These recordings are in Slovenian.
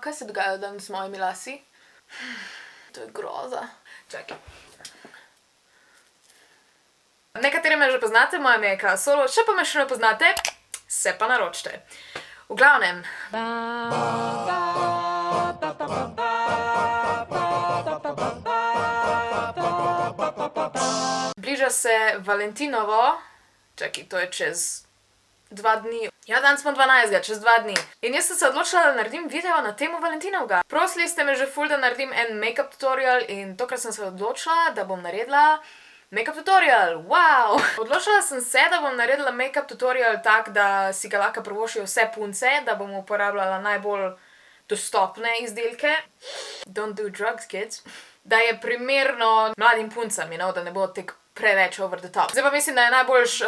Kaj se dogaja danes s mojimi lasi? To je groza. Čakaj. Nekateri me že poznate, moje ime je Kaja Solo, če pa me še ne poznate, se pa naročite. V glavnem. Bliža se Valentinovo, čakaj, to je čez 2 dni. Ja, danes smo 12. čez 2 dni. In jaz sem se odločila, da naredim video na temo Valentinovga. Prosili ste me že ful, da naredim en make-up tutorial in tokrat sem se odločila, da bom naredila make-up tutorial. Wow! Odločila sem se, da bom naredila make-up tutorial tak, da si ga lahko privoščijo vse punce, da bom uporabljala najbolj dostopne izdelke. Don't do drugs, kids. Da je primerno mladim puncam, da ne bo tek preveč over the top. Zdaj pa mislim, da je najboljš,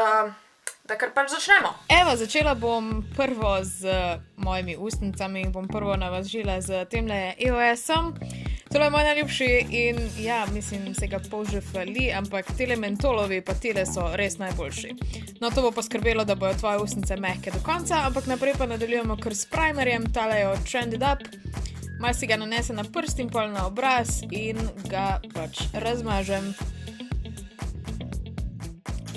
da kar pač začnemo. Evo, začela bom prvo z mojimi ustnicami in bom prvo navažila z temle EOS-om. Tole je moj najljubši in ja, mislim, se ga pol že hvali, ampak tele mentolovi pa tele so res najboljši. No, to bo poskrbelo, da bojo tvoje ustnice mehke do konca, ampak naprej pa nadaljujemo kar s primerjem, tale je od Trended Up. Malo si ga nanesem na prst in pol na obraz in ga pač razmažem.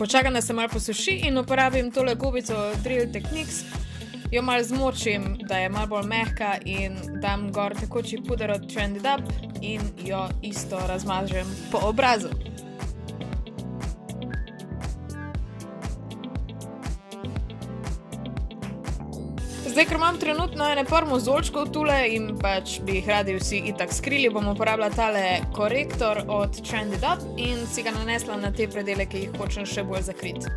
Počakam, da se malo posuši in uporabim tole gubico Drill Techniques. Jo malo zmočim, da je malo bolj mehka in dam gor tekoči puder od Trended Up in jo isto razmažem po obrazu. Zdaj, ker imam trenutno ene par mozolčkov tule in pač bi jih radi vsi itak skrili, bom uporabila tale korektor od Trended Up in si ga nanesla na te predele, ki jih hočem še bolj zakriti.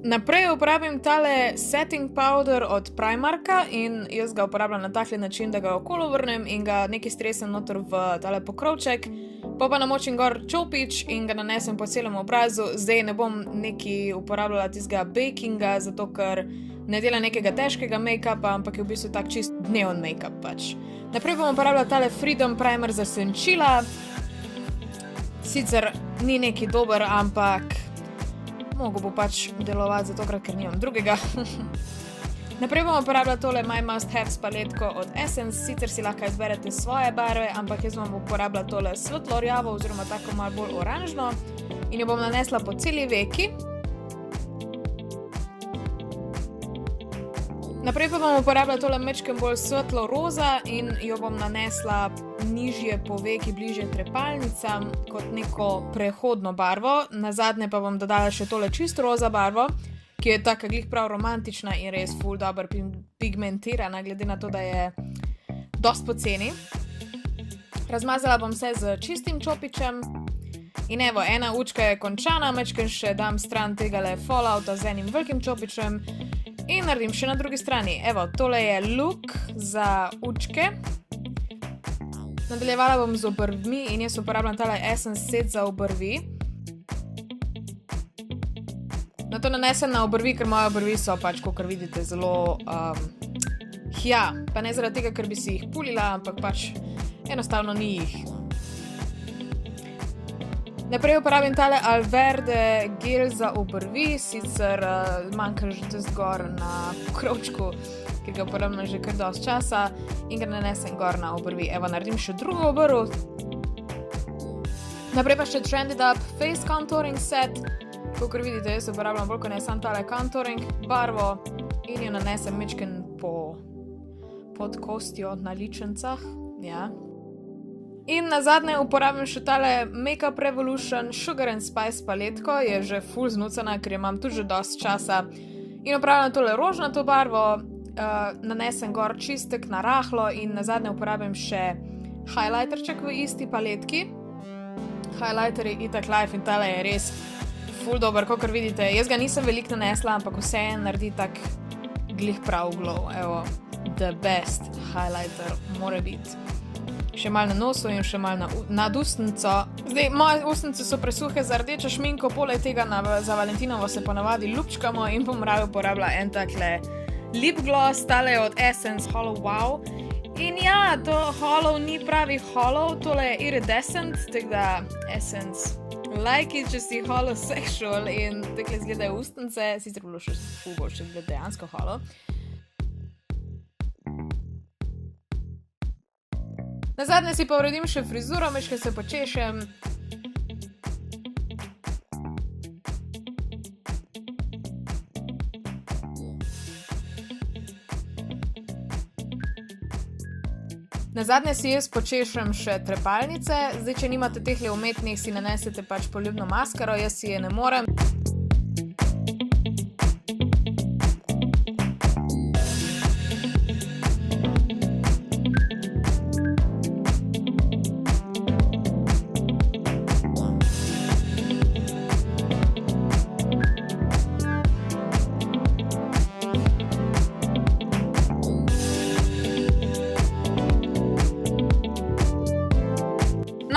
Naprej uporabim tale setting powder od Primarka in jaz ga uporabljam na takle način, da ga okolo vrnem in ga nekaj stresem noter v tale pokrovček. Pa namočim gor čopič in ga nanesem po celem obrazu. Zdaj ne bom neki uporabljala tistega bakinga, zato ker ne dela nekega težkega make-upa, ampak je v bistvu tak čist dneven make-up pač. Naprej bom uporabljala tale Freedom Primer za senčila. Sicer ni neki dober, ampak mogo bo pač delovati zato, ker nimam drugega. Naprej bom uporabljala tole My Must Haves paletko od Essence, sicer si lahko izberete svoje barve, ampak jaz bom uporabljala tole svetlo rjavo oziroma tako malo bolj oranžno in jo bom nanesla po celi veki. Naprej pa bom uporabljala tole mečkem bolj svetlo roza in jo bom nanesla nižje po veki, bližje trepalnicam kot neko prehodno barvo. Nazadnje pa bom dodala še tole čisto roza barvo, ki je taka glih prav romantična in res ful dobro pigmentirana, glede na to, da je dost poceni. Razmazala bom se z čistim čopičem in evo, ena učka je končana, mečkem še dam stran tegale fallouta z enim velikim čopičem in naredim še na drugi strani. Evo, tole je look za učke. Nadaljevala bom z obrvmi in jaz uporabljam tale Essence set za obrvi. Na to nanesem na obrvi, ker moje obrvi so pač, kakor vidite, zelo pa ne zaradi tega, ker bi si jih pulila, ampak pač enostavno ni jih. Naprej uporabim tale Alverde gel za obrvi, sicer manjka že tist gor na pokrovčku, ker ga uporabljam že kar dosti časa in ga nanesem gor na obrvi. Evo, naredim še drugo obrv. Naprej pa še Trended Up Face Contouring Set. Kakor vidite, jaz uporabljam bolj, ko ne sam tale contouring barvo in jo nanesem mečken pod kostjo na ličencah. Ja. In nazadnje uporabim še tale Makeup Revolution Sugar and Spice paletko, je že ful znucana, ker jo imam tu že dosti časa. In uporabljam tole rožnato barvo, nanesem gor čistek na rahlo in nazadnje uporabim še highlighterček v isti paletki. Highlighter je itak life in tale je res ful dober, kakor vidite. Jaz ga nisem veliko nanesla, ampak vseeno naredi tak glih prav glow. Evo, the best highlighter mora biti. Še malo na nosu in še malo nad ustnico. Zdaj, moje ustnice so presuhe za rdečo šminko, poleg tega za Valentinovo se ponavadi lupčkamo in bom raje uporabila en takle lip gloss, tale je od Essence Hollow Wow. In ja, to hollow ni pravi hollow, tole je iridescent, tako da Essence lajki, če si holosexual in takle izgledajo ustnice, sicer bilo še ful boljše, če bi dejansko holo. Nazadnje si pa uredim še frizuro, mečke se počešem. Nazadnje si jaz počešem še trepalnice, zdaj če nimate tehle umetnih, si nanesete pač poljubno maskaro, jaz si je ne morem.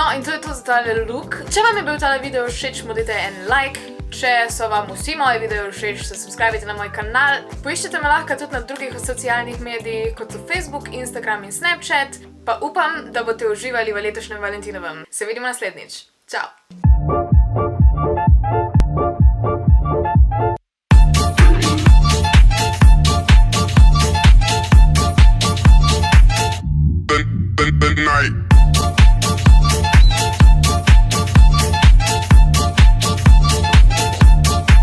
No, in to je to za tale look. Če vam je bil tale video všeč, mu dajte en like. Če so vam vsi moji video všeč, se subscribite na moj kanal. Poiščete me lahko tudi na drugih socialnih medijih, kot so Facebook, Instagram in Snapchat. Pa upam, da boste uživali v letošnjem Valentinovem. Se vidimo naslednjič. Čau! The night.